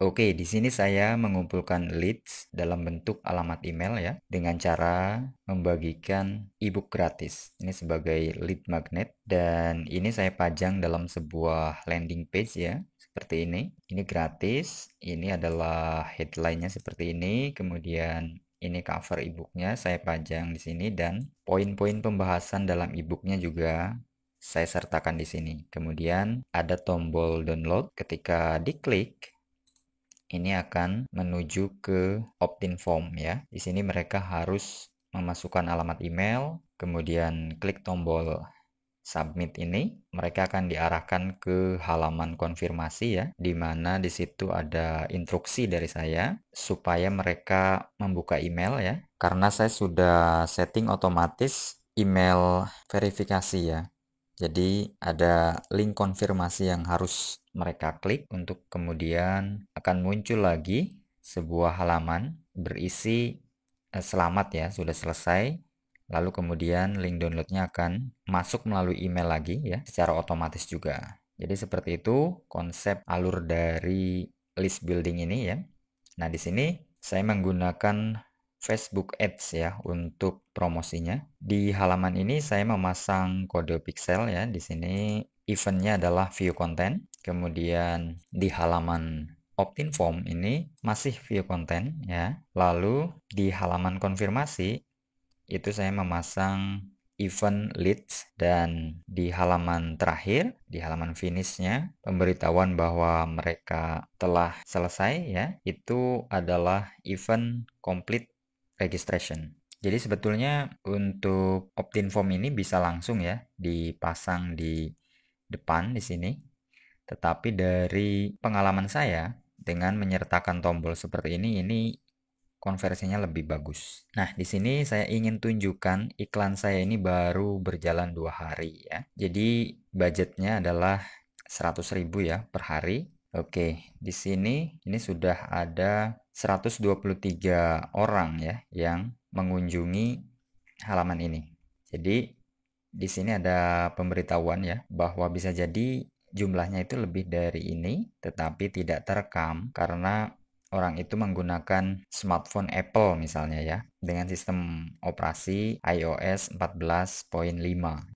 Oke, di sini saya mengumpulkan leads dalam bentuk alamat email ya, dengan cara membagikan ebook gratis. Ini sebagai lead magnet dan ini saya pajang dalam sebuah landing page ya, seperti ini. Ini gratis, ini adalah headline-nya seperti ini, kemudian ini cover ebooknya saya pajang di sini dan poin-poin pembahasan dalam ebooknya juga saya sertakan di sini. Kemudian ada tombol download, ketika diklik ini akan menuju ke opt-in form ya. Di sini mereka harus memasukkan alamat email, kemudian klik tombol submit ini, mereka akan diarahkan ke halaman konfirmasi ya, di mana di situ ada instruksi dari saya supaya mereka membuka email ya. Karena saya sudah setting otomatis email verifikasi ya. Jadi ada link konfirmasi yang harus mereka klik untuk kemudian akan muncul lagi sebuah halaman berisi selamat ya, sudah selesai. Lalu kemudian link downloadnya akan masuk melalui email lagi ya, secara otomatis juga. Jadi seperti itu konsep alur dari list building ini ya. Nah, di sini saya menggunakan Facebook Ads ya untuk promosinya. Di halaman ini saya memasang kode pixel ya. Di sini eventnya adalah view content. Kemudian di halaman opt-in form ini masih view content ya. Lalu di halaman konfirmasi itu saya memasang event leads dan di halaman terakhir, di halaman finishnya, pemberitahuan bahwa mereka telah selesai ya, itu adalah event complete registration. Jadi sebetulnya untuk opt-in form ini bisa langsung ya dipasang di depan di sini. Tetapi dari pengalaman saya dengan menyertakan tombol seperti ini konversinya lebih bagus. Nah, di sini saya ingin tunjukkan iklan saya ini baru berjalan 2 hari ya. Jadi budgetnya adalah 100.000 ya per hari. Oke, di sini ini sudah ada 123 orang ya yang mengunjungi halaman ini. Jadi di sini ada pemberitahuan ya bahwa bisa jadi jumlahnya itu lebih dari ini tetapi tidak terekam karena orang itu menggunakan smartphone Apple misalnya ya dengan sistem operasi iOS 14.5.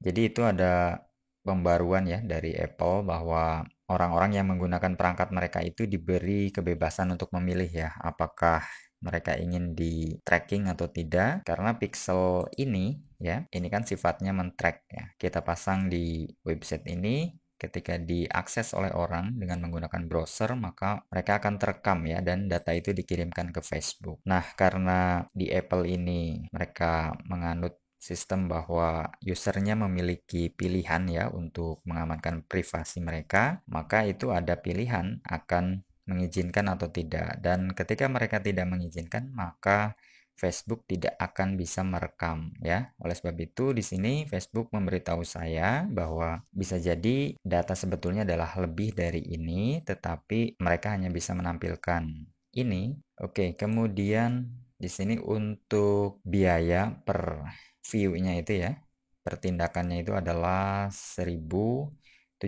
Jadi itu ada pembaruan ya dari Apple bahwa orang-orang yang menggunakan perangkat mereka itu diberi kebebasan untuk memilih ya apakah mereka ingin di tracking atau tidak karena pixel ini ya ini kan sifatnya men-track ya kita pasang di website ini ketika diakses oleh orang dengan menggunakan browser maka mereka akan terekam ya dan data itu dikirimkan ke Facebook. Nah, karena di Apple ini mereka menganut sistem bahwa usernya memiliki pilihan ya untuk mengamankan privasi mereka, maka itu ada pilihan akan mengizinkan atau tidak. Dan ketika mereka tidak mengizinkan, maka Facebook tidak akan bisa merekam ya. Oleh sebab itu di sini Facebook memberitahu saya bahwa bisa jadi data sebetulnya adalah lebih dari ini tetapi mereka hanya bisa menampilkan ini. Oke, kemudian di sini untuk biaya per view-nya itu ya. Pertindakannya itu adalah 1.720.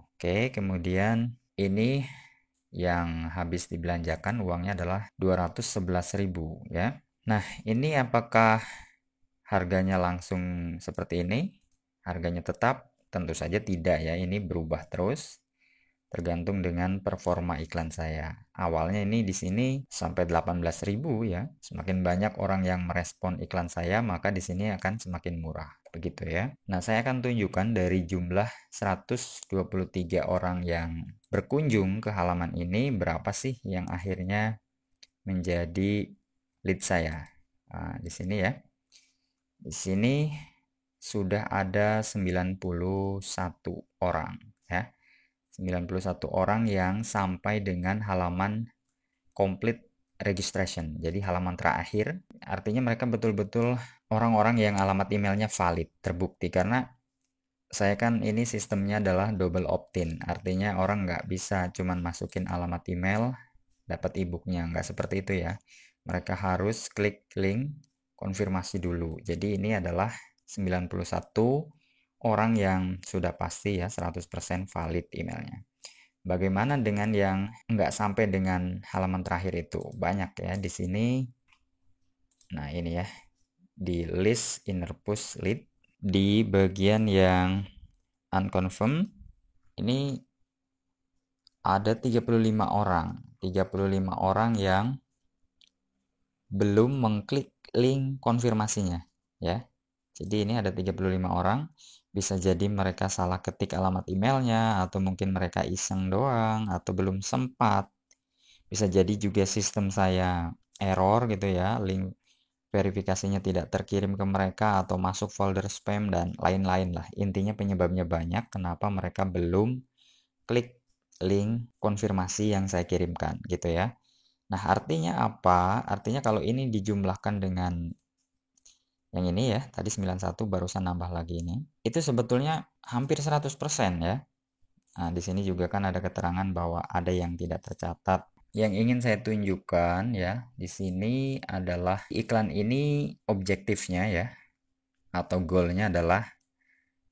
Oke, kemudian ini yang habis dibelanjakan uangnya adalah 211.000 ya. Nah, ini apakah harganya langsung seperti ini? Harganya tetap? Tentu saja tidak ya. Ini berubah terus tergantung dengan performa iklan saya. Awalnya ini di sini sampai 18.000 ya. Semakin banyak orang yang merespon iklan saya, maka di sini akan semakin murah. Begitu ya. Nah, saya akan tunjukkan dari jumlah 123 orang yang berkunjung ke halaman ini, berapa sih yang akhirnya menjadi lead saya. Nah, di sini ya. Di sini sudah ada 91 orang ya. 91 orang yang sampai dengan halaman complete registration. Jadi halaman terakhir, artinya mereka betul-betul orang-orang yang alamat emailnya valid, terbukti. Karena saya kan ini sistemnya adalah double opt-in. Artinya orang nggak bisa cuman masukin alamat email, dapat e-booknya. Nggak seperti itu ya. Mereka harus klik link konfirmasi dulu. Jadi ini adalah 91 orang yang sudah pasti ya 100% valid emailnya. Bagaimana dengan yang nggak sampai dengan halaman terakhir itu? Banyak ya di sini. Nah, ini ya, di list inner push lead, di bagian yang unconfirmed, ini ada 35 orang. 35 orang yang belum mengklik link konfirmasinya, ya. Jadi ini ada 35 orang, bisa jadi mereka salah ketik alamat emailnya, atau mungkin mereka iseng doang, atau belum sempat. Bisa jadi juga sistem saya error gitu ya, link verifikasinya tidak terkirim ke mereka atau masuk folder spam dan lain-lain lah. Intinya penyebabnya banyak kenapa mereka belum klik link konfirmasi yang saya kirimkan gitu ya. Nah, artinya apa? Artinya kalau ini dijumlahkan dengan yang ini ya, tadi 91 barusan nambah lagi ini. Itu sebetulnya hampir 100% ya. Nah, di sini juga kan ada keterangan bahwa ada yang tidak tercatat. Yang ingin saya tunjukkan ya, di sini adalah iklan ini objektifnya ya, atau goalnya adalah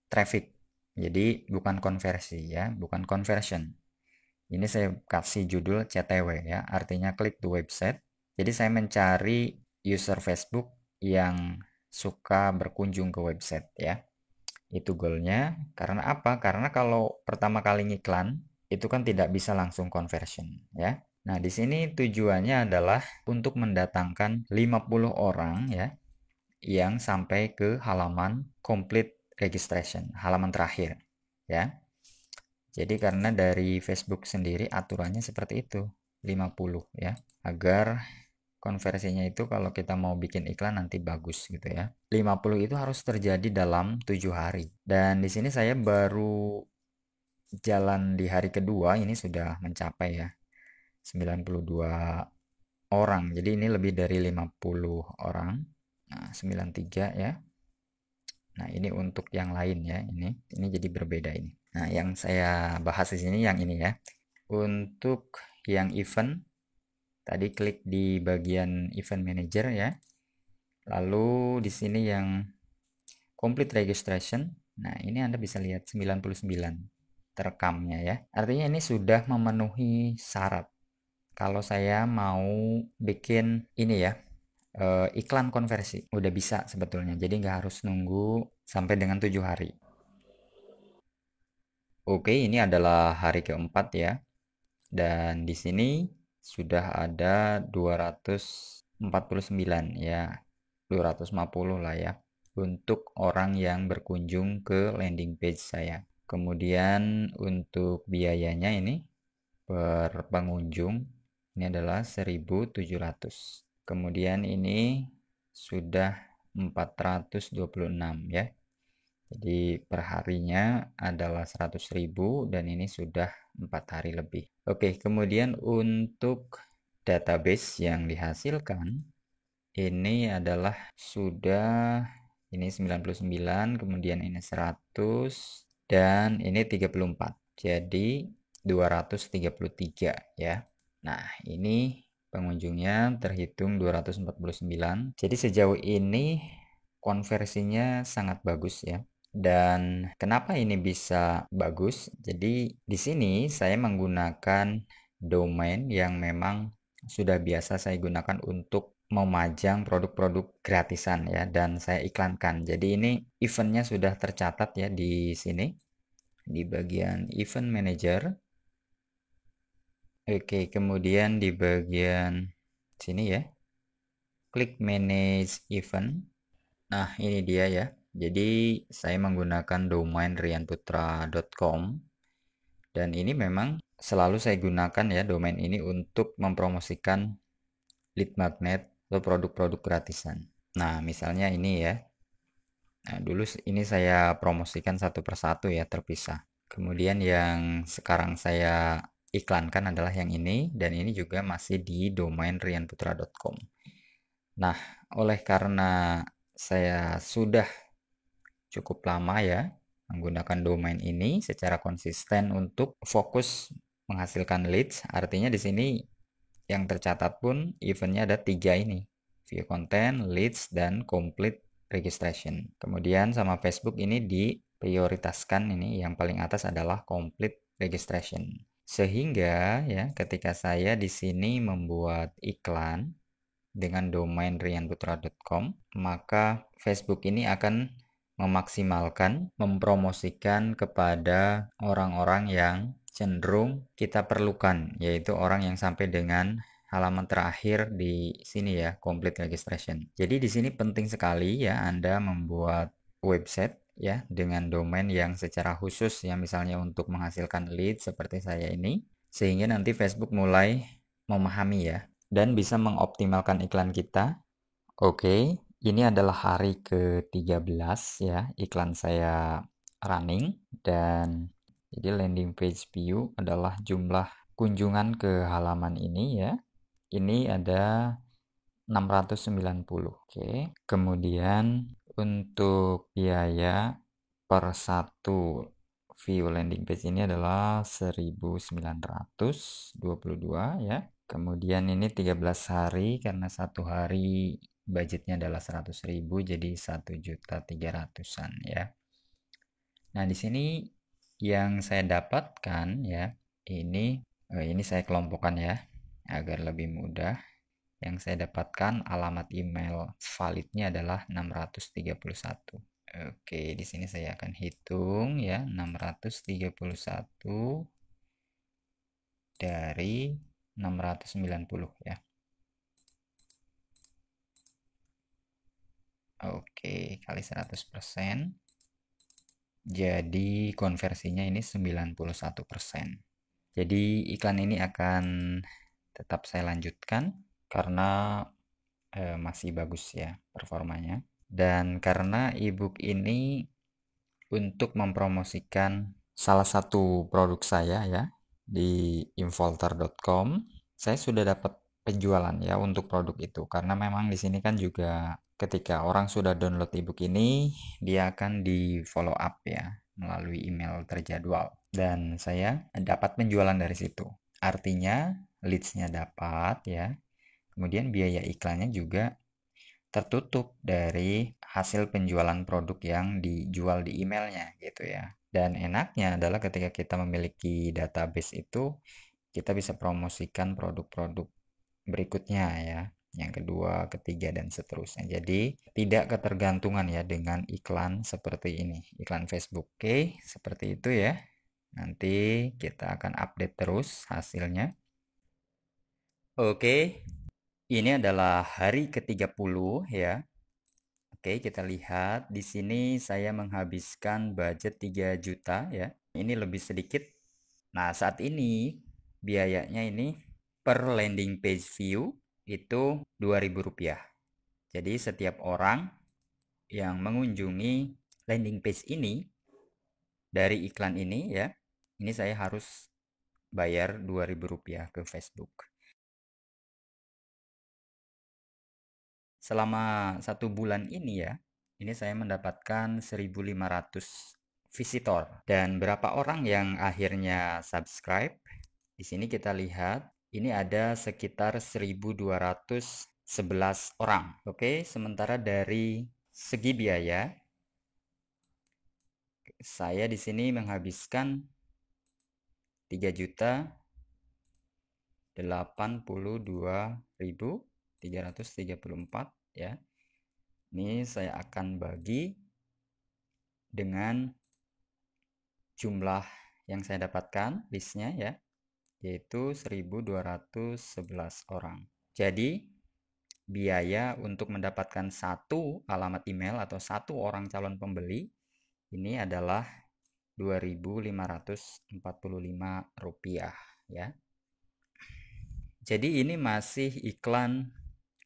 traffic. Jadi bukan konversi ya, bukan conversion. Ini saya kasih judul CTW ya, artinya click to website. Jadi saya mencari user Facebook yang suka berkunjung ke website ya. Itu goalnya. Karena apa? Karena kalau pertama kali ngiklan, itu kan tidak bisa langsung conversion ya. Nah, di sini tujuannya adalah untuk mendatangkan 50 orang ya yang sampai ke halaman complete registration, halaman terakhir ya. Jadi karena dari Facebook sendiri aturannya seperti itu, 50 ya, agar konversinya itu kalau kita mau bikin iklan nanti bagus gitu ya. 50 itu harus terjadi dalam 7 hari. Dan di sini saya baru jalan di hari kedua ini sudah mencapai ya 92 orang. Jadi ini lebih dari 50 orang. Nah, 93 ya. Nah, ini untuk yang lain ya, ini jadi berbeda ini. Nah, yang saya bahas di sini yang ini ya. Untuk yang event, tadi klik di bagian event manager ya. Lalu di sini yang complete registration. Nah, ini Anda bisa lihat 99 terekamnya ya. Artinya ini sudah memenuhi syarat. Kalau saya mau bikin ini ya, iklan konversi, udah bisa sebetulnya. Jadi nggak harus nunggu sampai dengan 7 hari. Oke, ini adalah hari keempat ya. Dan di sini sudah ada 249 ya. 250 lah ya. Untuk orang yang berkunjung ke landing page saya. Kemudian untuk biayanya ini per pengunjung ini adalah 1.700. Kemudian ini sudah 426 ya. Jadi perharinya adalah 100.000 dan ini sudah 4 hari lebih. Oke, kemudian untuk database yang dihasilkan ini adalah sudah ini 99, kemudian ini 100 dan ini 34. Jadi 233 ya. Nah, ini pengunjungnya terhitung 249. Jadi sejauh ini konversinya sangat bagus ya. Dan kenapa ini bisa bagus? Jadi di sini saya menggunakan domain yang memang sudah biasa saya gunakan untuk memajang produk-produk gratisan ya dan saya iklankan. Jadi ini eventnya sudah tercatat ya di sini di bagian event manager. Oke, kemudian di bagian sini ya, klik manage event. Nah, ini dia ya. Jadi saya menggunakan domain rianputra.com dan ini memang selalu saya gunakan ya domain ini untuk mempromosikan lead magnet atau produk-produk gratisan. Nah, misalnya ini ya. Nah, dulu ini saya promosikan satu persatu ya, terpisah. Kemudian yang sekarang saya iklankan adalah yang ini dan ini juga masih di domain rianputra.com. Nah, oleh karena saya sudah cukup lama ya menggunakan domain ini secara konsisten untuk fokus menghasilkan leads. Artinya di sini yang tercatat pun eventnya ada 3 ini. View content, leads, dan complete registration. Kemudian sama Facebook ini diprioritaskan ini yang paling atas adalah complete registration. Sehingga ya ketika saya di sini membuat iklan dengan domain rianputra.com, maka Facebook ini akan memaksimalkan, mempromosikan kepada orang-orang yang cenderung kita perlukan, yaitu orang yang sampai dengan halaman terakhir di sini ya, complete registration. Jadi di sini penting sekali ya Anda membuat website ya dengan domain yang secara khusus ya, misalnya untuk menghasilkan lead seperti saya ini, sehingga nanti Facebook mulai memahami ya dan bisa mengoptimalkan iklan kita. Oke, ini adalah hari ke-13 ya iklan saya running, dan jadi landing page view adalah jumlah kunjungan ke halaman ini ya. Ini ada 690. Oke. Kemudian untuk biaya per satu view landing page ini adalah 1922 ya. Kemudian ini 13 hari karena satu hari budgetnya adalah 100.000 jadi 1.300.000-an ya. Nah, di sini yang saya dapatkan ya, ini saya kelompokkan ya agar lebih mudah. Yang saya dapatkan alamat email validnya adalah 631. Oke, di sini saya akan hitung ya, 631 dari 690 ya. Oke, kali 100%. Jadi konversinya ini 91%. Jadi iklan ini akan tetap saya lanjutkan karena masih bagus ya performanya. Dan karena ebook ini untuk mempromosikan salah satu produk saya ya di involter.com, saya sudah dapat penjualan ya untuk produk itu, karena memang di sini kan juga ketika orang sudah download ebook ini dia akan di follow up ya melalui email terjadwal, dan saya dapat penjualan dari situ. Artinya leads-nya dapat ya, kemudian biaya iklannya juga tertutup dari hasil penjualan produk yang dijual di emailnya gitu ya. Dan enaknya adalah ketika kita memiliki database itu, kita bisa promosikan produk-produk berikutnya ya, yang kedua, ketiga, dan seterusnya. Jadi tidak ketergantungan ya dengan iklan seperti ini, iklan Facebook. Oke, seperti itu ya. Nanti kita akan update terus hasilnya. Oke, ini adalah hari ke-30 ya. Oke, kita lihat di sini saya menghabiskan budget 3 juta ya. Ini lebih sedikit. Nah, saat ini biayanya ini per landing page view itu Rp2.000. Jadi setiap orang yang mengunjungi landing page ini dari iklan ini ya, ini saya harus bayar Rp2.000 ke Facebook. Selama 1 bulan ini ya, ini saya mendapatkan 1.500 visitor. Dan berapa orang yang akhirnya subscribe? Di sini kita lihat, ini ada sekitar 1.211 orang. Oke, sementara dari segi biaya, saya di sini menghabiskan 3.082.334 ya. Ini saya akan bagi dengan jumlah yang saya dapatkan listnya ya, yaitu 1.211 orang. Jadi biaya untuk mendapatkan satu alamat email atau satu orang calon pembeli ini adalah Rp2.545 ya. Jadi ini masih iklan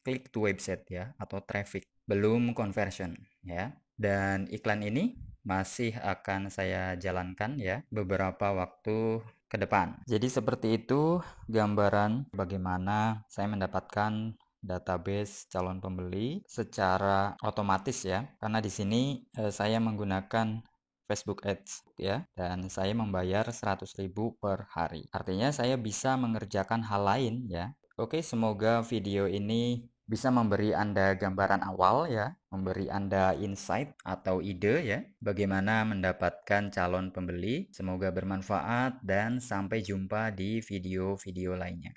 click to website ya, atau traffic, belum conversion ya. Dan iklan ini masih akan saya jalankan ya beberapa waktu ke depan. Jadi seperti itu gambaran bagaimana saya mendapatkan database calon pembeli secara otomatis ya. Karena di sini saya menggunakan Facebook Ads ya, dan saya membayar 100.000 per hari. Artinya saya bisa mengerjakan hal lain ya. Oke, semoga video ini bisa memberi Anda gambaran awal ya, memberi Anda insight atau ide ya, bagaimana mendapatkan calon pembeli. Semoga bermanfaat dan sampai jumpa di video-video lainnya.